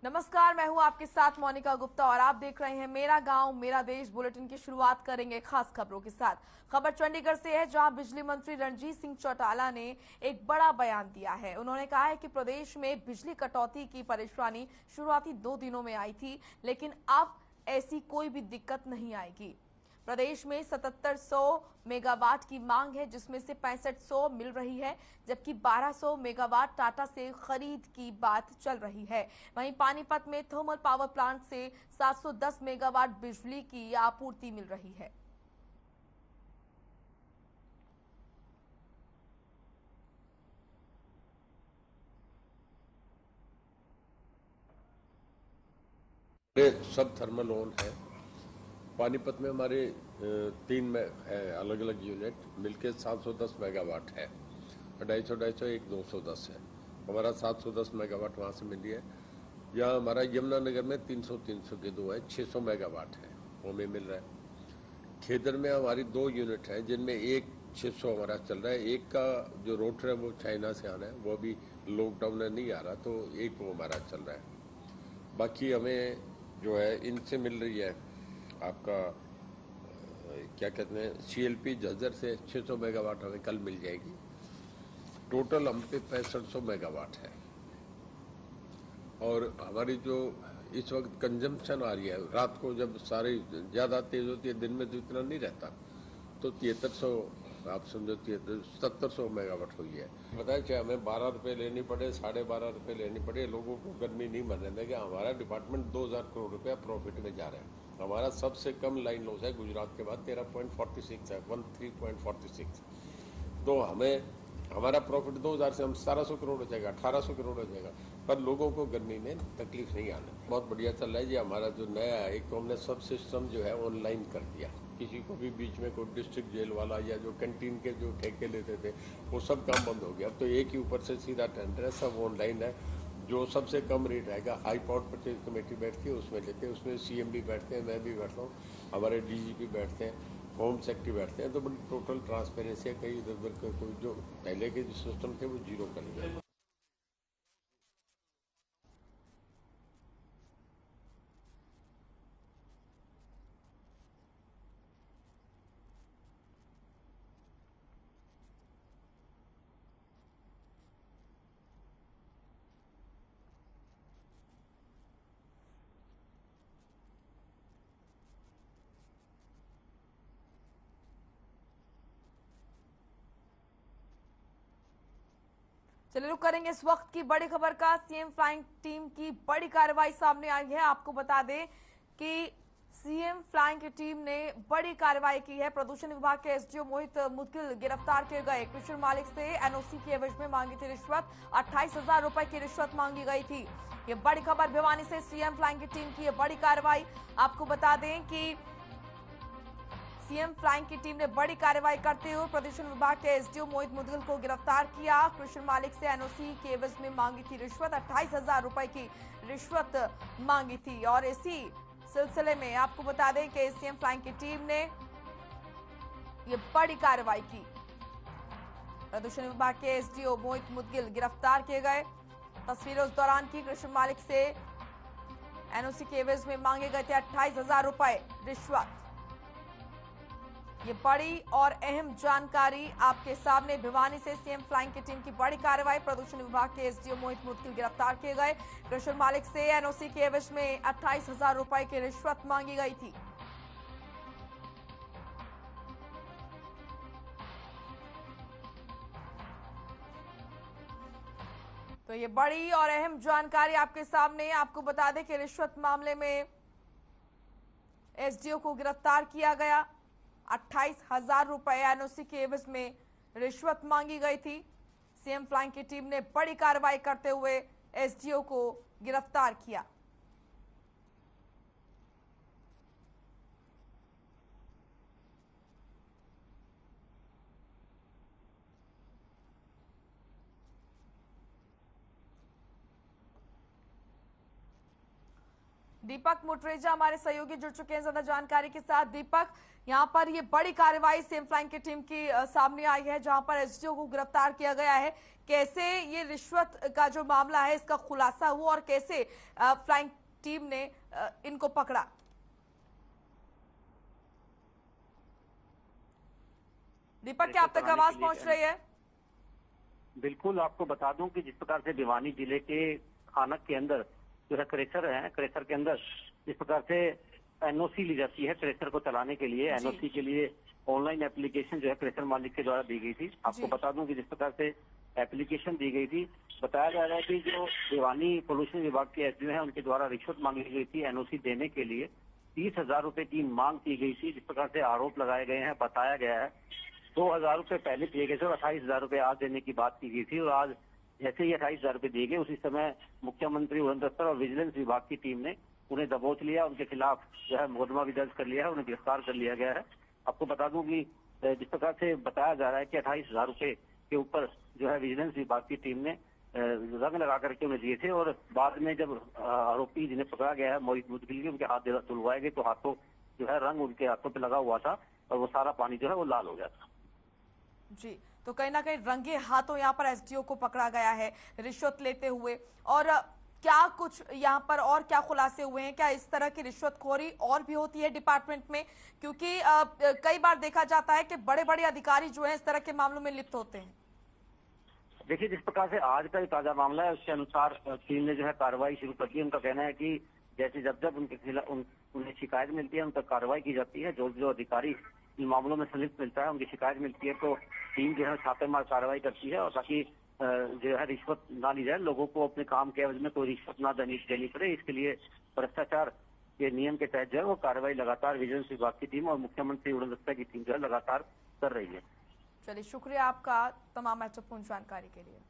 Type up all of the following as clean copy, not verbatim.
नमस्कार, मैं हूं आपके साथ मोनिका गुप्ता और आप देख रहे हैं मेरा गांव मेरा देश बुलेटिन की शुरुआत करेंगे खास खबरों के साथ। खबर चंडीगढ़ से है, जहां बिजली मंत्री रणजीत सिंह चौटाला ने एक बड़ा बयान दिया है। उन्होंने कहा है कि प्रदेश में बिजली कटौती की परेशानी शुरुआती 2 दिनों में आई थी, लेकिन अब ऐसी कोई भी दिक्कत नहीं आएगी। प्रदेश में 7700 मेगावाट की मांग है, जिसमें से 6500 मिल रही है, जबकि 1200 मेगावाट टाटा से खरीद की बात चल रही है। वहीं पानीपत में थर्मल पावर प्लांट से 710 मेगावाट बिजली की आपूर्ति मिल रही है। सब थर्मल ऑन है। पानीपत में हमारे 3 में अलग अलग यूनिट मिलके 710 मेगावाट है। 250 एक 210 है। हमारा 710 मेगावाट वहाँ से मिली है। यहाँ हमारा यमुनानगर में 300 के 2 है, 600 मेगावाट है, वो में मिल रहा है। खेदर में हमारी 2 यूनिट है, जिनमें एक 600 हमारा चल रहा है। एक का जो रोटर है वो चाइना से आना है, वो अभी लॉकडाउन में नहीं आ रहा, तो एक वो हमारा चल रहा है। बाकी हमें जो है इनसे मिल रही है आपका क्या कहते हैं CLP झज्जर से 600 मेगावाट हमें कल मिल जाएगी। टोटल हम पे 6500 मेगावाट है। और हमारी जो इस वक्त कंजम्पशन आ रही है, रात को जब सारी ज़्यादा तेज़ होती है, दिन में तो इतना नहीं रहता, तो 7300 आप समझो 7700 मेगावाट हुई है। बताया चाहे हमें 12 रुपये लेनी पड़े, 12.5 रुपये लेनी पड़े, लोगों को गर्मी नहीं मरने देंगे। हमारा डिपार्टमेंट 2000 करोड़ रुपया प्रॉफिट में जा रहा है। हमारा सबसे कम लाइन लॉस है गुजरात के बाद, 13.46 है, 13.46। तो हमें हमारा प्रॉफिट 2000 से हम 1700 करोड़ हो जाएगा, 1800 करोड़ हो जाएगा, पर लोगों को गर्मी में तकलीफ नहीं आने। बहुत बढ़िया चल रहा है जी। हमारा जो नया है, एक तो हमने सब सिस्टम जो है ऑनलाइन कर दिया। किसी को भी बीच में कोई डिस्ट्रिक्ट जेल वाला या जो कैंटीन के जो ठेके लेते थे, वो सब काम बंद हो गया। अब तो एक ही ऊपर से सीधा टेंडर है, सब ऑनलाइन है। जो सबसे कम रेट रहेगा, हाई पावर परचेज कमेटी बैठती है, उसमें लेते हैं। उसमें CM भी बैठते हैं, मैं भी बैठता हूँ, हमारे DGP बैठते हैं, होम सेक्रेटरी बैठते हैं। तो बड़ी टोटल ट्रांसपेरेंसी है। कहीं इधर उधर का कोई जो पहले के जो सिस्टम थे वो जीरो कर लिया। चलिए रुक करेंगे इस वक्त की बड़ी खबर का। सीएम फ्लाइंग टीम की बड़ी कार्रवाई सामने आई है। आपको बता दें कि सीएम फ्लाइंग की टीम ने बड़ी कार्रवाई की है। प्रदूषण विभाग के SDO मोहित मुदगिल गिरफ्तार किए गए। कृषि मालिक से NOC के एवज में मांगी थी रिश्वत, 28,000 रुपए की रिश्वत मांगी गई थी। ये बड़ी खबर भिवानी से, सीएम फ्लाइंग की टीम की ये बड़ी कार्रवाई। आपको बता दें कि सीएम फ्लाइंग की टीम ने बड़ी कार्रवाई करते हुए प्रदूषण विभाग के SDO मोहित मुदगिल को गिरफ्तार किया। कृषि मालिक से NOC के एवज में मांगी थी रिश्वत, 28,000 रुपए की रिश्वत मांगी थी। और इसी सिलसिले में आपको बता दें कि सीएम फ्लाइंग की टीम ने ये बड़ी कार्रवाई की। प्रदूषण विभाग के SDO मोहित मुदगिल गिरफ्तार किए गए। तस्वीरें उस दौरान की, कृषि मालिक से NOC के एवज में मांगे गए थे 28,000 रुपए रिश्वत। ये बड़ी और अहम जानकारी आपके सामने भिवानी से। सीएम फ्लाइंग की टीम की बड़ी कार्रवाई। प्रदूषण विभाग के SDO मोहित मुदगिल गिरफ्तार किए गए। कृषि मालिक से NOC के एवज में 28,000 रुपए की रिश्वत मांगी गई थी। तो ये बड़ी और अहम जानकारी आपके सामने। आपको बता दें कि रिश्वत मामले में SDO को गिरफ्तार किया गया। 28,000 रुपए NOC के एवज में रिश्वत मांगी गई थी। सीएम फ्लाइंग की टीम ने बड़ी कार्रवाई करते हुए SDO को गिरफ्तार किया। दीपक मुटरेजा हमारे सहयोगी जुड़ चुके हैं ज्यादा जानकारी के साथ। दीपक, यहाँ पर ये बड़ी कार्रवाई सीएम फ्लाइंग की टीम की सामने आई है, जहां पर एसडीओ को गिरफ्तार किया गया है। कैसे ये रिश्वत का जो मामला है इसका खुलासा हुआ और कैसे फ्लाइंग टीम ने इनको पकड़ा? दीपक, क्या आप तक आवाज पहुंच रही है? बिल्कुल, आपको बता दूं कि जिस प्रकार से भिवानी जिले के खानक के अंदर जो है क्रेशर है, क्रेशर के अंदर जिस प्रकार से एनओसी ली जाती है क्रेशर को चलाने के लिए, एनओसी के लिए ऑनलाइन एप्लीकेशन जो है क्रेशर मालिक के द्वारा दी गई थी। आपको बता दूं कि जिस प्रकार से एप्लीकेशन दी गई थी, बताया जा रहा है कि जो भिवानी पोल्यूशन विभाग के एसडीओ हैं उनके द्वारा रिश्वत मांगी गई थी एनओसी देने के लिए। 30,000 रुपए की मांग की गई थी, जिस प्रकार से आरोप लगाए गए हैं। बताया गया है 2,000 रुपए पहले दिए गए थे और 28,000 रुपए आज देने की बात की गई थी। और आज जैसे ही 28,000 रुपए दिए गए, उसी समय मुख्यमंत्री उड़न दफ्तर और विजिलेंस विभाग की टीम ने उन्हें दबोच लिया, उनके खिलाफ जो है मुकदमा भी दर्ज कर लिया है, उन्हें गिरफ्तार कर लिया गया है। आपको बता दूं कि जिस प्रकार से बताया जा रहा है कि 28,000 रुपए के ऊपर जो है विजिलेंस विभाग की टीम ने रंग लगा करके उन्हें दिए थे और बाद में जब आरोपी जिन्हें पकड़ा गया है मोहित मुदगिल के, उनके हाथ धुलवाए गए तो हाथों जो है रंग उनके हाथों पे लगा हुआ था और वो सारा पानी जो है वो लाल हो गया था। जी, तो कहीं ना कहीं रंगे हाथों यहाँ पर एसडीओ को पकड़ा गया है रिश्वत लेते हुए। और क्या कुछ यहाँ पर और क्या खुलासे हुए हैं? क्या इस तरह की रिश्वतखोरी और भी होती है डिपार्टमेंट में? क्योंकि कई बार देखा जाता है कि बड़े बड़े अधिकारी जो हैं इस तरह के मामलों में लिप्त होते हैं। देखिए, जिस प्रकार से आज का ताजा मामला है उसके अनुसार टीम ने जो है कार्रवाई शुरू कर दी। उनका कहना है कि जैसे जब जब उनके खिलाफ उन्हें शिकायत मिलती है उन पर कार्रवाई की जाती है। जो जो अधिकारी इन मामलों में संलिप्त मिलता है, उनकी शिकायत मिलती है तो टीम जो है छापेमार कार्रवाई करती है और ताकि जो है रिश्वत ना ली जाए, लोगों को अपने काम के एवज में कोई रिश्वत ना देनी पड़े। इसके लिए भ्रष्टाचार के नियम के तहत जो है वो कार्रवाई लगातार विजिलेंस विभाग की टीम और मुख्यमंत्री उड़न दस्ता की टीम जो है लगातार कर रही है। चलिए, शुक्रिया आपका तमाम महत्वपूर्ण जानकारी के लिए।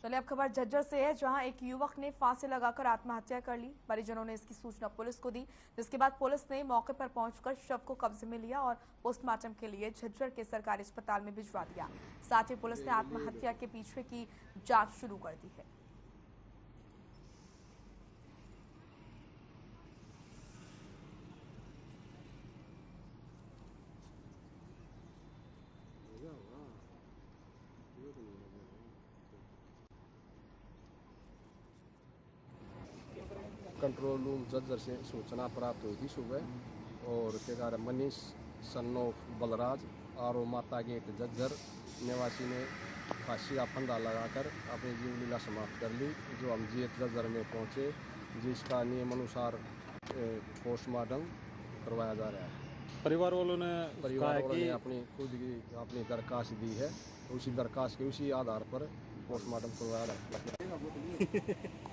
चलिए, अब खबर झज्जर से है, जहां एक युवक ने फांसी लगाकर आत्महत्या कर ली। परिजनों ने इसकी सूचना पुलिस को दी, जिसके बाद पुलिस ने मौके पर पहुंचकर शव को कब्जे में लिया और पोस्टमार्टम के लिए झज्जर के सरकारी अस्पताल में भिजवा दिया। साथ ही पुलिस ने आत्महत्या के पीछे की जांच शुरू कर दी है। कंट्रोल रूम झज्जर से सूचना प्राप्त हुई थी सुबह और के कारण मनीष सन्नो बलराज आरो माता गेट झज्जर निवासी ने फांसी का फंदा लगाकर अपनी जीवन लीला समाप्त कर ली, जो हम जीएच झज्जर में पहुंचे, जिसका नियम अनुसार पोस्टमार्टम करवाया जा रहा है। परिवार वालों ने अपनी खुद की अपनी दरखास्त दी है, उसी दरखास्त के उसी आधार पर पोस्टमार्टम करवाया रहा।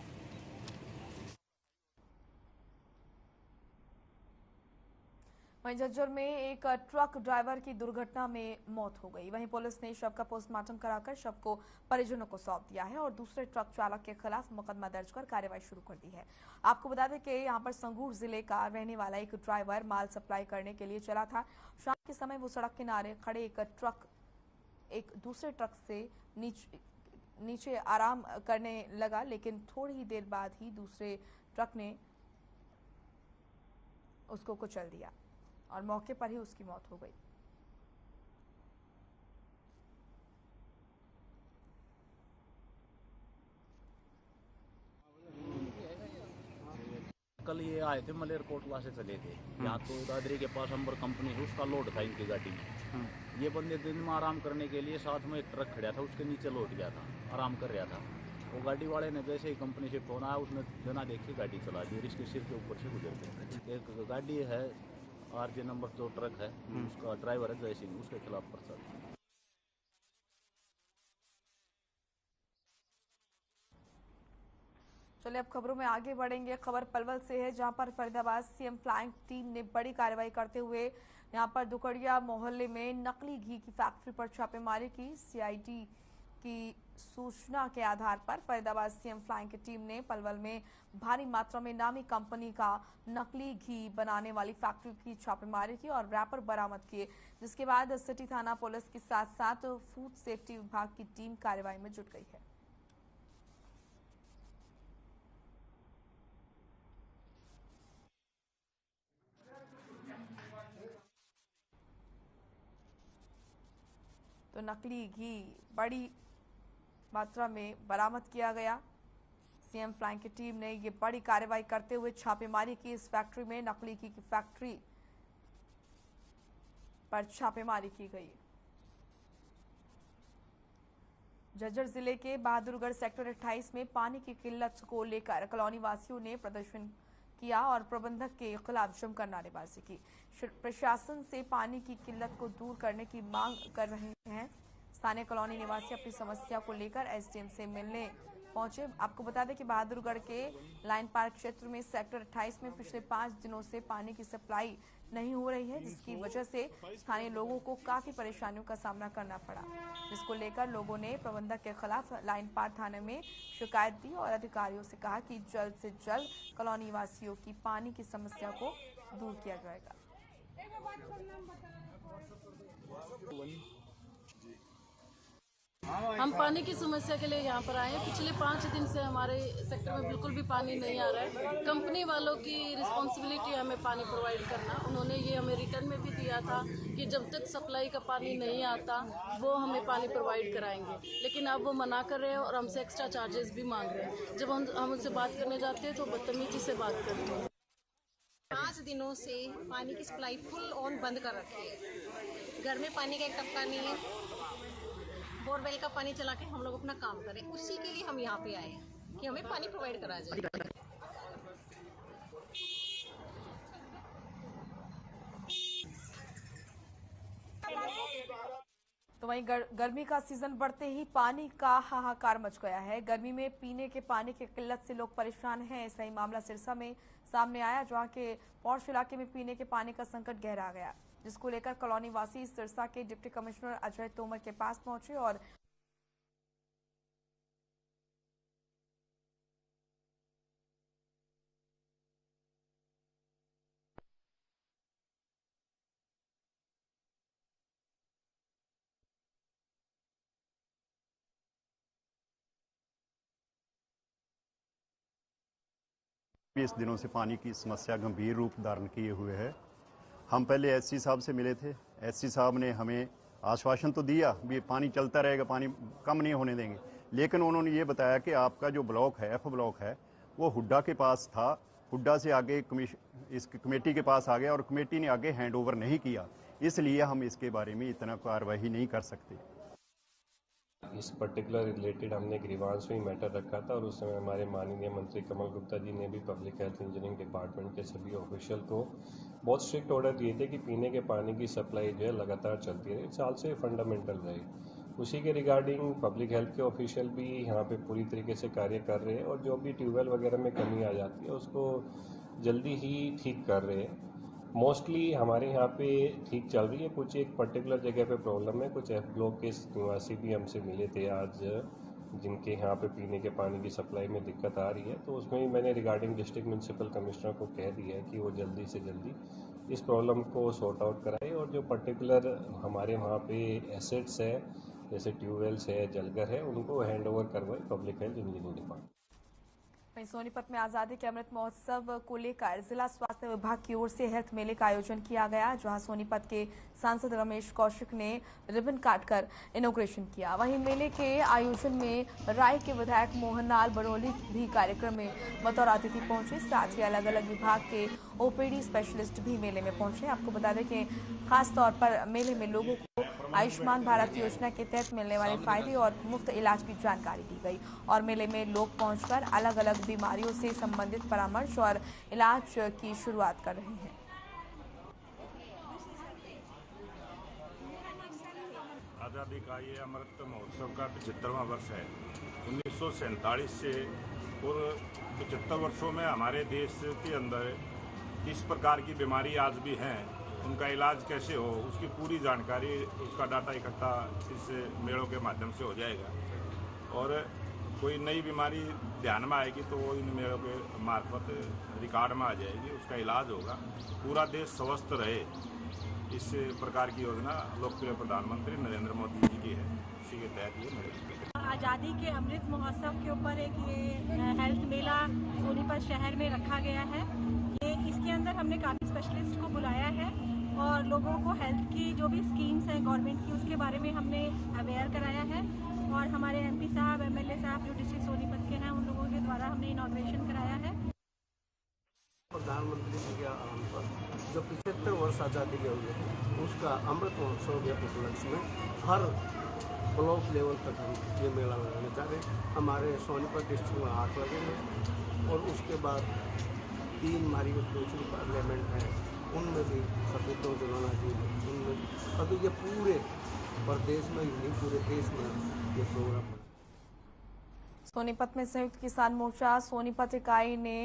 वहीं झज्जर में एक ट्रक ड्राइवर की दुर्घटना में मौत हो गई। वहीं पुलिस ने शव का पोस्टमार्टम कराकर शव को परिजनों को सौंप दिया है और दूसरे ट्रक चालक के खिलाफ मुकदमा दर्ज कर कार्रवाई शुरू कर दी है। आपको बता दें कि यहां पर संगरूर जिले का रहने वाला एक ड्राइवर माल सप्लाई करने के लिए चला था। शाम के समय वो सड़क किनारे खड़े एक दूसरे ट्रक से नीचे आराम करने लगा, लेकिन थोड़ी ही देर बाद ही दूसरे ट्रक ने उसको कुचल दिया और मौके पर ही उसकी मौत हो गई। कल ये आए थे मलेरकोटला से चले थे यहाँ, तो दादरी के पास अंबर कंपनी है, उसका लोड था इनकी गाड़ी में। ये बंदे दिन में आराम करने के लिए साथ में एक ट्रक खड़ा था, उसके नीचे लौट गया था, आराम कर रहा था। वो गाड़ी वाले ने जैसे ही कंपनी से फोन आया, उसने बिना देखे गाड़ी चला दी, इसके सिर के ऊपर से गुजर गई। एक गाड़ी है RJ नंबर जो ट्रक है, उसका ड्राइवर है जय सिंह, उसके खिलाफ पर्चा। चलिए, अब खबरों में आगे बढ़ेंगे। खबर पलवल से है, जहां पर फरीदाबाद सीएम फ्लाइंग टीम ने बड़ी कार्रवाई करते हुए यहां पर दुकड़िया मोहल्ले में नकली घी की फैक्ट्री पर छापेमारी की। CID की सूचना के आधार पर फरीदाबाद सीएम फ्लाइंग की टीम ने पलवल में भारी मात्रा में नामी कंपनी का नकली घी बनाने वाली फैक्ट्री की छापेमारी की और रैपर बरामद किए, जिसके बाद सिटी थाना पुलिस के साथ साथ फूड सेफ्टी विभाग की टीम कार्रवाई में जुट गई है। तो नकली घी बड़ी मात्रा में बरामद किया गया। सीएम फ्लाइंग की टीम ने ये बड़ी कार्रवाई करते हुए छापेमारी की। इस फैक्ट्री में नकली घी की फैक्ट्री पर छापेमारी की गई। झज्जर जिले के बहादुरगढ़ सेक्टर 28 में पानी की किल्लत को लेकर कॉलोनी वासियों ने प्रदर्शन किया और प्रबंधक के खिलाफ जमकर नारेबाजी की। प्रशासन से पानी की किल्लत को दूर करने की मांग कर रहे हैं। स्थानीय कॉलोनी निवासी अपनी समस्या को लेकर एसडीएम से मिलने पहुंचे। आपको बता दें कि बहादुरगढ़ के लाइन पार्क क्षेत्र में सेक्टर 28 में पिछले 5 दिनों से पानी की सप्लाई नहीं हो रही है, जिसकी वजह से स्थानीय लोगों को काफी परेशानियों का सामना करना पड़ा, जिसको लेकर लोगों ने प्रबंधक के खिलाफ लाइन पार्क थाने में शिकायत दी और अधिकारियों से कहा कि जल्द से जल्द कॉलोनी वासियों की पानी की समस्या को दूर किया जाएगा। हम पानी की समस्या के लिए यहाँ पर आए हैं। पिछले 5 दिन से हमारे सेक्टर में बिल्कुल भी पानी नहीं आ रहा है। कंपनी वालों की रिस्पॉन्सिबिलिटी है हमें पानी प्रोवाइड करना। उन्होंने ये हमें रिटर्न में भी दिया था कि जब तक सप्लाई का पानी नहीं आता वो हमें पानी प्रोवाइड कराएंगे, लेकिन अब वो मना कर रहे हैं और हमसे एक्स्ट्रा चार्जेस भी मांग रहे हैं। जब हम उनसे बात करने जाते हैं तो बदतमीजी से बात करते हैं। 5 दिनों से पानी की सप्लाई फुल ऑन बंद कर रखी है। घर में पानी का एक टपका नहीं है। बोरवेल का पानी चला के हम लोग अपना काम करें, उसी के लिए हम यहाँ पे आए हैं कि हमें पानी प्रोवाइड करा जाए। तो वहीं गर्मी का सीजन बढ़ते ही पानी का हाहाकार मच गया है। गर्मी में पीने के पानी की किल्लत से लोग परेशान हैं। ऐसा ही मामला सिरसा में सामने आया, जहां के पौष इलाके में पीने के पानी का संकट गहरा गया, जिसको लेकर कॉलोनी वासी सिरसा के डिप्टी कमिश्नर अजय तोमर के पास पहुंचे और इस दिनों से पानी की समस्या गंभीर रूप धारण किए हुए है। हम पहले एससी साहब से मिले थे। एससी साहब ने हमें आश्वासन तो दिया भी पानी चलता रहेगा, पानी कम नहीं होने देंगे, लेकिन उन्होंने ये बताया कि आपका जो ब्लॉक है, एफ ब्लॉक है, वो हुड्डा के पास था। हुड्डा से आगे इस कमेटी के पास आ गया और कमेटी ने आगे हैंड ओवर नहीं किया, इसलिए हम इसके बारे में इतना कार्रवाई नहीं कर सकते। इस पर्टिकुलर रिलेटेड हमने ग्रीवांस में मैटर रखा था और उस समय हमारे माननीय मंत्री कमल गुप्ता जी ने भी पब्लिक हेल्थ इंजीनियरिंग डिपार्टमेंट के सभी ऑफिशियल को बहुत स्ट्रिक्ट ऑर्डर दिए थे कि पीने के पानी की सप्लाई जो है लगातार चलती रहे, साल से फंडामेंटल रहे। उसी के रिगार्डिंग पब्लिक हेल्थ के ऑफिशियल भी यहाँ पे पूरी तरीके से कार्य कर रहे हैं और जो भी ट्यूबवेल वगैरह में कमी आ जाती है उसको जल्दी ही ठीक कर रहे हैं। मोस्टली हमारे यहाँ पे ठीक चल रही है। कुछ एक पर्टिकुलर जगह पे प्रॉब्लम है। कुछ एफ ब्लॉक के निवासी भी हमसे मिले थे आज, जिनके यहाँ पे पीने के पानी की सप्लाई में दिक्कत आ रही है, तो उसमें भी मैंने रिगार्डिंग डिस्ट्रिक्ट म्यूनसिपल कमिश्नर को कह दिया है कि वो जल्दी से जल्दी इस प्रॉब्लम को सॉर्ट आउट कराए और जो पर्टिकुलर हमारे वहाँ पे एसेट्स है जैसे ट्यूबवेल्स है, जलघर है, उनको हैंड ओवर करवाए पब्लिक हेल्थ इंजीनियरिंग डिपार्टमेंट। वहीं सोनीपत में आजादी के अमृत महोत्सव को लेकर जिला स्वास्थ्य विभाग की ओर से हेल्थ मेले का आयोजन किया गया, जहां सोनीपत के सांसद रमेश कौशिक ने रिबन काटकर इनॉग्रेशन किया। वहीं मेले के आयोजन में राय के विधायक मोहनलाल बड़ोली भी कार्यक्रम में बतौर अतिथि पहुंचे। साथ ही अलग अलग विभाग के ओपीडी स्पेशलिस्ट भी मेले में पहुंचे। आपको बता दें कि खासतौर पर मेले में लोगों को आयुष्मान भारत योजना के तहत मिलने वाले फायदे और मुफ्त इलाज की जानकारी दी गई और मेले में लोग पहुंचकर अलग अलग बीमारियों से संबंधित परामर्श और इलाज की शुरुआत कर रहे हैं। आज़ादी का ये अमृत महोत्सव का 75वां वर्ष है। 1947 से और 75 वर्षों में हमारे देश के अंदर किस प्रकार की बीमारी आज भी हैं, उनका इलाज कैसे हो, उसकी पूरी जानकारी, उसका डाटा इकट्ठा इस मेलों के माध्यम से हो जाएगा और कोई नई बीमारी ध्यान में आएगी तो वो इन मेलों के मार्फत रिकॉर्ड में आ जाएगी, उसका इलाज होगा, पूरा देश स्वस्थ रहे। इस प्रकार की योजना लोकप्रिय प्रधानमंत्री नरेंद्र मोदी जी की है, उसी के तहत ये मेला। आज़ादी के अमृत महोत्सव के ऊपर एक ये हेल्थ मेला सोनीपत शहर में रखा गया है। ये इसके अंदर हमने काफ़ी स्पेशलिस्ट को बुलाया है और लोगों को हेल्थ की जो भी स्कीम्स हैं गवर्नमेंट की उसके बारे में हमने अवेयर कराया है। और हमारे एमपी साहब, एमएलए साहब जो डिस्ट्रिक्ट सोनीपत के हैं, उन लोगों के द्वारा हमने इनॉग्रेशन कराया है। प्रधानमंत्री जी के आह्वान पर जो 75 वर्ष आज़ादी के हुए हैं उसका अमृत महोत्सव के उपलक्ष्य में हर ब्लॉक लेवल तक हम ये मेला लगाने जा रहे हैं। हमारे सोनीपत डिस्ट्रिक्ट में 8 लगेंगे और उसके बाद 3 हमारी दूसरी पार्लियामेंट है उनमें भी सपूतों जुलाना जी उनमें अभी ये पूरे प्रदेश में ही नहीं पूरे देश में ये प्रोग्राम बना। सोनीपत में संयुक्त किसान मोर्चा सोनीपत इकाई ने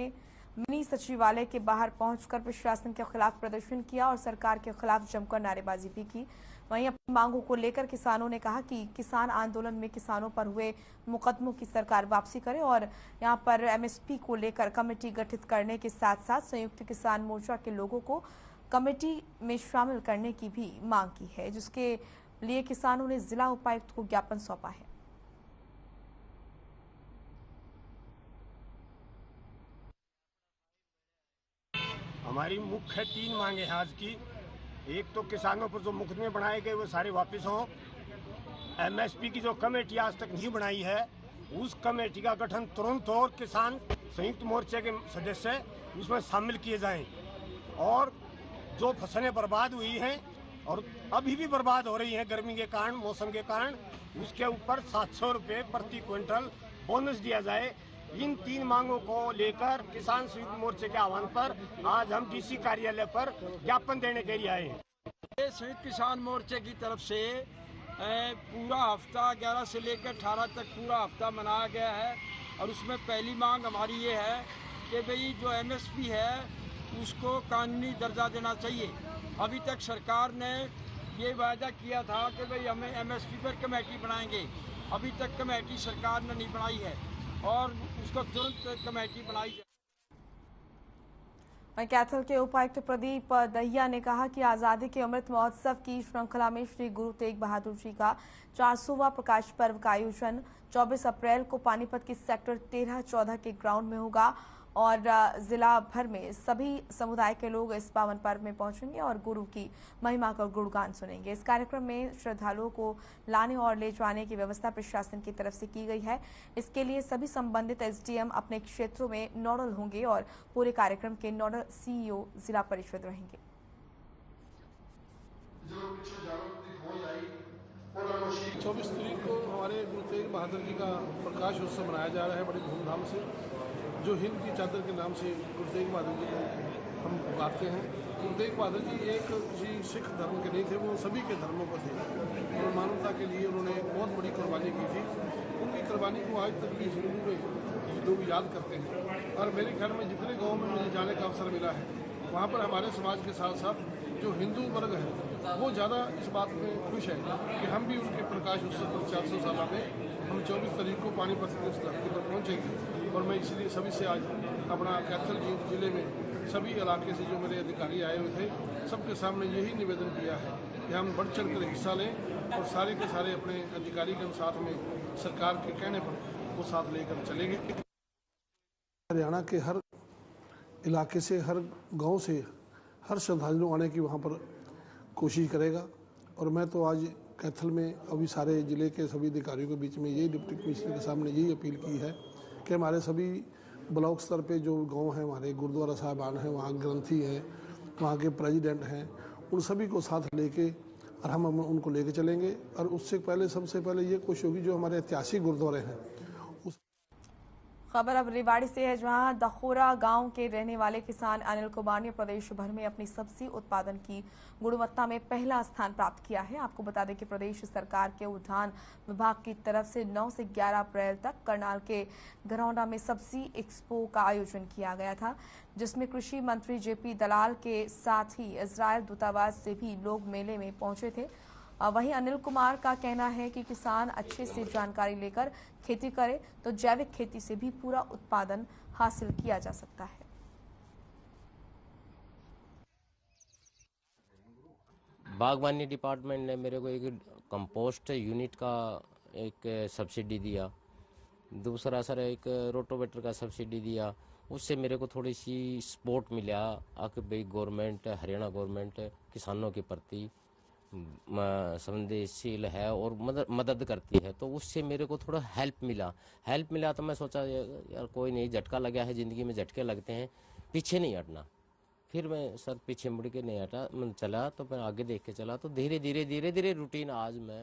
मिनी सचिवालय के बाहर पहुंचकर प्रशासन के खिलाफ प्रदर्शन किया और सरकार के खिलाफ जमकर नारेबाजी भी की। वहीं अपनी मांगों को लेकर किसानों ने कहा कि किसान आंदोलन में किसानों पर हुए मुकदमों की सरकार वापसी करे और यहां पर एमएसपी को लेकर कमेटी गठित करने के साथ साथ संयुक्त किसान मोर्चा के लोगों को कमेटी में शामिल करने की भी मांग की है, जिसके लिए किसानों ने जिला उपायुक्त को ज्ञापन सौंपा है। हमारी मुख्य 3 मांगे हैं आज की। एक तो किसानों पर जो मुकदमे बनाए गए वो सारे वापस हों। एमएसपी की जो कमेटी आज तक नहीं बनाई है उस कमेटी का गठन तुरंत हो और किसान संयुक्त मोर्चे के सदस्य उसमें शामिल किए जाएं। और जो फसलें बर्बाद हुई हैं और अभी भी बर्बाद हो रही हैं गर्मी के कारण, मौसम के कारण, उसके ऊपर 700 रुपये प्रति क्विंटल बोनस दिया जाए। इन 3 मांगों को लेकर किसान संयुक्त मोर्चे के आह्वान पर आज हम डीसी कार्यालय पर ज्ञापन देने के लिए आए हैं। संयुक्त किसान मोर्चे की तरफ से पूरा हफ्ता 11 से लेकर 18 तक पूरा हफ्ता मनाया गया है और उसमें पहली मांग हमारी ये है कि भाई जो एमएसपी है उसको कानूनी दर्जा देना चाहिए। अभी तक सरकार ने ये वायदा किया था कि भाई हमें एमएसपी पर कमेटी बनाएंगे, अभी तक कमेटी सरकार ने नहीं बनाई है और उसको तुरंत कमेटी बनाई जाए। कैथल के उपायुक्त प्रदीप दहिया ने कहा कि आजादी के अमृत महोत्सव की श्रृंखला में श्री गुरु तेग बहादुर जी का 400वां प्रकाश पर्व का आयोजन 24 अप्रैल को पानीपत के सेक्टर 13-14 के ग्राउंड में होगा और जिला भर में सभी समुदाय के लोग इस पावन पर्व में पहुंचेंगे और गुरु की महिमा का गुणगान सुनेंगे। इस कार्यक्रम में श्रद्धालुओं को लाने और ले जाने की व्यवस्था प्रशासन की तरफ से की गई है। इसके लिए सभी संबंधित एसडीएम अपने क्षेत्रों में नोडल होंगे और पूरे कार्यक्रम के नोडल सीईओ जिला परिषद रहेंगे। 24 तारीख को हमारे गुरु तेग बहादुर जी का प्रकाश उत्सव मनाया जा रहा है बड़ी धूमधाम से। जो हिंद की चादर के नाम से गुरु तेग बहादुर जी को हम पुकारते हैं। गुरु तेग बहादुर जी एक किसी सिख धर्म के नहीं थे, वो सभी के धर्मों पर थे और मानवता के लिए उन्होंने एक बहुत बड़ी कुर्बानी की थी। उनकी कुर्बानी को आज तक भी हिंदू में लोग याद करते हैं और मेरे ख्याल में जितने गाँव में मुझे जाने का अवसर मिला है वहाँ पर हमारे समाज के साथ साथ जो हिंदू वर्ग है वो ज़्यादा इस बात में खुश है कि हम भी उनके प्रकाश उत्सव पर 400 साल में हम 24 तारीख को पानीपत की उस धरती पर पहुँचेंगे। और मैं इसलिए सभी से आज अपना कैथल जिले में सभी इलाके से जो मेरे अधिकारी आए हुए थे सबके सामने यही निवेदन किया है कि हम बढ़ चढ़ कर हिस्सा लें और सारे के सारे अपने अधिकारी के साथ में सरकार के कहने पर वो साथ लेकर चलेंगे। हरियाणा के हर इलाके से, हर गांव से, हर श्रद्धालु आने की वहां पर कोशिश करेगा और मैं तो आज कैथल में अभी सारे जिले के सभी अधिकारियों के बीच में यही डिप्टी कमिश्नर के सामने यही अपील की है कि हमारे सभी ब्लॉक स्तर पे जो गांव हैं, हमारे गुरुद्वारा साहिबान हैं, वहाँ ग्रंथी हैं, वहाँ के प्रेसिडेंट हैं, उन सभी को साथ लेके और हम उनको लेके चलेंगे। और उससे पहले सबसे पहले ये कोशिश होगी जो हमारे ऐतिहासिक गुरुद्वारे हैं। खबर अब रेवाड़ी से है, जहां दखोरा गांव के रहने वाले किसान अनिल कुमार ने प्रदेश भर में अपनी सब्जी उत्पादन की गुणवत्ता में पहला स्थान प्राप्त किया है। आपको बता दें कि प्रदेश सरकार के उद्यान विभाग की तरफ से 9 से 11 अप्रैल तक करनाल के घरौंडा में सब्जी एक्सपो का आयोजन किया गया था, जिसमें कृषि मंत्री जेपी दलाल के साथ ही इजरायल दूतावास से भी लोग मेले में पहुंचे थे। वहीं अनिल कुमार का कहना है कि किसान अच्छे से जानकारी लेकर खेती करे तो जैविक खेती से भी पूरा उत्पादन हासिल किया जा सकता है। बागवानी डिपार्टमेंट ने मेरे को एक कंपोस्ट यूनिट का एक सब्सिडी दिया दूसरा सर एक रोटोवेटर का सब्सिडी दिया, उससे मेरे को थोड़ी सी सपोर्ट मिला आके भाई गवर्नमेंट, हरियाणा गवर्नमेंट किसानों के प्रति संवेदनशील है और मदद करती है, तो उससे मेरे को थोड़ा हेल्प मिला। तो मैं सोचा यार कोई नहीं, झटका लगा है, ज़िंदगी में झटके लगते हैं, पीछे नहीं हटना। फिर मैं सर पीछे मुड़ के नहीं हटा, मैं चला तो मैं आगे देख के चला, तो धीरे धीरे रूटीन आज मैं।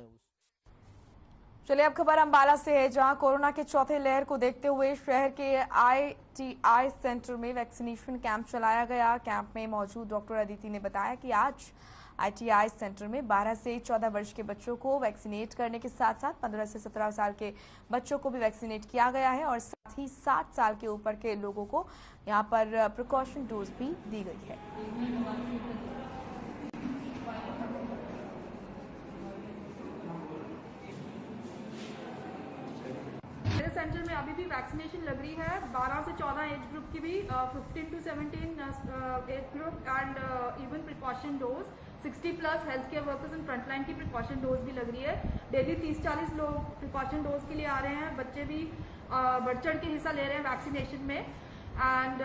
चलिए अब खबर अंबाला से है, जहां कोरोना के चौथे लहर को देखते हुए शहर के ITI सेंटर में वैक्सीनेशन कैंप चलाया गया। कैंप में मौजूद डॉक्टर अदिति ने बताया कि आज ITI सेंटर में 12 से 14 वर्ष के बच्चों को वैक्सीनेट करने के साथ साथ 15 से 17 साल के बच्चों को भी वैक्सीनेट किया गया है और साथ ही 60 साल के ऊपर के लोगों को यहां पर प्रिकॉशन डोज भी दी गई है। मेरे सेंटर में अभी भी वैक्सीनेशन लग रही है, 12 से 14 एज ग्रुप की भी, 15 to 17 age group and even precaution dose, 60 plus health care workers and frontline की प्रिकॉशन डोज भी लग रही है। डेली 30-40 लोग प्रिकॉशन डोज के लिए आ रहे हैं, बच्चे भी बढ़ चढ़ के हिस्सा ले रहे हैं वैक्सीनेशन में and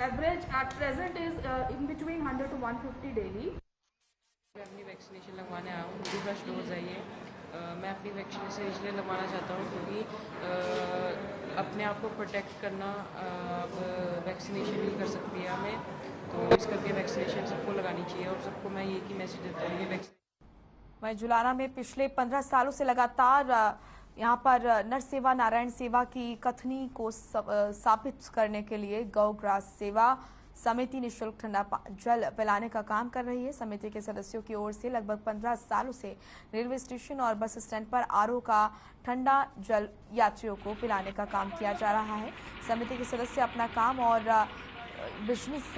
average at present is in between 100 to 150 daily. मैं अपनी वैक्सीनेशन लगवाने आया हूँ, मेरी फर्स्ट डोज है ये। मैं अपनी वैक्सीनेशन इसलिए लगवाना चाहता हूँ क्योंकि अपने आप को प्रोटेक्ट करना वैक्सीनेशन ही कर सकती है हमें, तो इस करके वैक्सीनेशन सबको लगानी चाहिए और सबको मैं ये की मैसेज देता हूँ कि वहीं जुलाना में पिछले 15 सालों से लगातार यहाँ पर नर सेवा नारायण सेवा की कथनी को साबित करने के लिए गौग्रास सेवा समिति निःशुल्क ठंडा जल पिलाने का काम कर रही है। समिति के सदस्यों की ओर से लगभग 15 सालों से रेलवे स्टेशन और बस स्टैंड पर RO का ठंडा जल यात्रियों को पिलाने का काम किया जा रहा है। समिति के सदस्य अपना काम और बिजनेस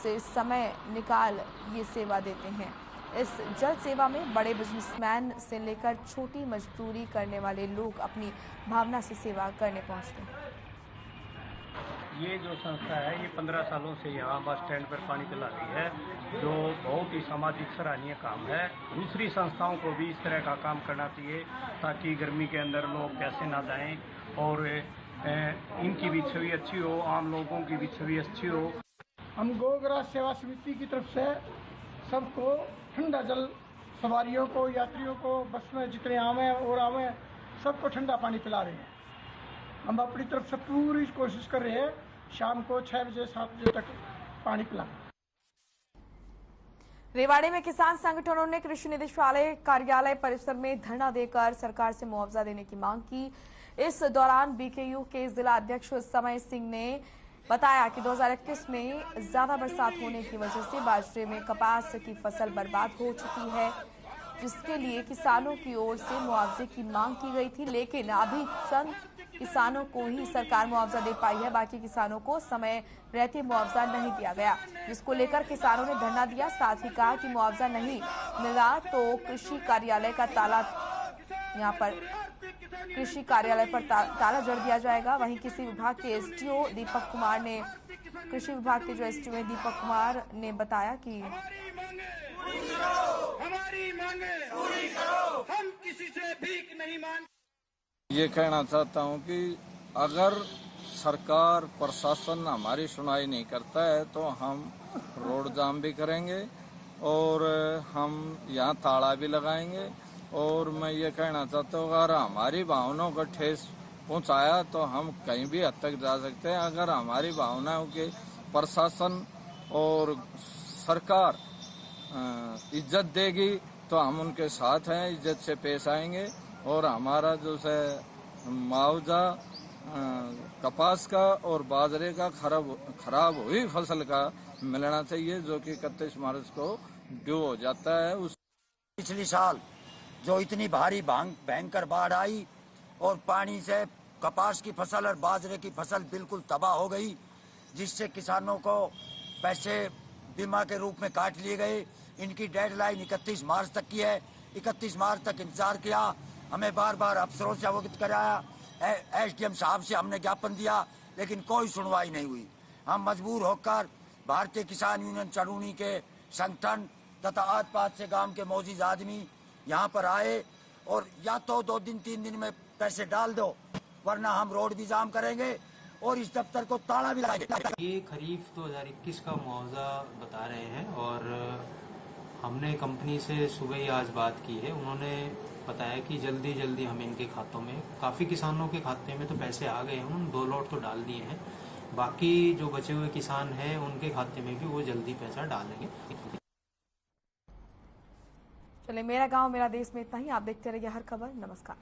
से समय निकाल ये सेवा देते हैं। इस जल सेवा में बड़े बिजनेसमैन से लेकर छोटी मजदूरी करने वाले लोग अपनी भावना से सेवा करने पहुंचते हैं। ये जो संस्था है ये 15 सालों से यहाँ बस स्टैंड पर पानी पिला रही है, जो बहुत ही सामाजिक सराहनीय काम है। दूसरी संस्थाओं को भी इस तरह का काम करना चाहिए ताकि गर्मी के अंदर लोग कैसे ना जाएं और इनकी भी छवि अच्छी हो, आम लोगों की भी छवि अच्छी हो। हम गौग्रास सेवा समिति की तरफ से सबको ठंडा जल, सवारियों को, यात्रियों को, बस में जितने आवे और आवे सबको ठंडा पानी पिला रहे हैं। हम अपनी तरफ से पूरी कोशिश कर रहे हैं शाम को 6 बजे 7 बजे तक पानी पिलाना। रेवाड़ी में किसान संगठनों ने कृषि निदेशालय कार्यालय परिसर में धरना देकर सरकार से मुआवजा देने की मांग की। इस दौरान BKU के जिला अध्यक्ष समय सिंह ने बताया कि 2021 में ज्यादा बरसात होने की वजह से बाजरे में कपास की फसल बर्बाद हो चुकी है, जिसके लिए किसानों की ओर से मुआवजे की मांग की गई थी, लेकिन अभी चंद किसानों को ही सरकार मुआवजा दे पाई है। बाकी किसानों को समय रहते मुआवजा नहीं दिया गया, जिसको लेकर किसानों ने धरना दिया। साथ ही कहा कि मुआवजा नहीं मिला तो कृषि कार्यालय का ताला, यहाँ पर कृषि कार्यालय पर ताला जड़ दिया जाएगा। वहीं किसी विभाग के SDO दीपक कुमार ने, कृषि विभाग के जो SDO है दीपक कुमार ने बताया कि हमारी मांगे पूरी करो, हम किसी से भीख नहीं मांगते। ये कहना चाहता हूँ कि अगर सरकार प्रशासन हमारी सुनाई नहीं करता है तो हम रोड जाम भी करेंगे और हम यहाँ ताला भी लगाएंगे। और मैं ये कहना चाहता हूँ अगर हमारी भावनाओं को ठेस पहुँचाया तो हम कहीं भी हद तक जा सकते हैं। अगर हमारी भावनाओं के प्रशासन और सरकार इज्जत देगी तो हम उनके साथ हैं, इज्जत से पेश आएंगे और हमारा जो है मुआवजा कपास का और बाजरे का खराब हुई फसल का मिलना चाहिए, जो कि 31 मार्च को ड्यू हो जाता है। पिछली साल जो इतनी भारी भयंकर बाढ़ आई और पानी से कपास की फसल और बाजरे की फसल बिल्कुल तबाह हो गई, जिससे किसानों को पैसे बीमा के रूप में काट लिए गए। इनकी डेडलाइन 31 मार्च तक की है। 31 मार्च तक इंतजार किया, हमें बार बार अफसरों से अवगत कराया, SDM साहब से हमने ज्ञापन दिया, लेकिन कोई सुनवाई नहीं हुई। हम मजबूर होकर भारतीय किसान यूनियन चड़ूनी के संगठन तथा आस पास से गांव के मौजूद आदमी यहाँ पर आए और या तो 2 दिन 3 दिन में पैसे डाल दो, वरना हम रोड भी जाम करेंगे और इस दफ्तर को ताला भी लगाएंगे। ये खरीफ 2021 का मुआवजा बता रहे हैं और हमने कंपनी से सुबह ही आज बात की है। उन्होंने बताया कि जल्दी हम इनके खातों में, काफ़ी किसानों के खाते में तो पैसे आ गए हैं, उन्होंने 2 लॉट तो डाल दिए हैं, बाकी जो बचे हुए किसान हैं उनके खाते में भी वो जल्दी पैसा डालेंगे। चलिए, मेरा गांव मेरा देश में इतना ही। आप देखते रहिए हर खबर। नमस्कार।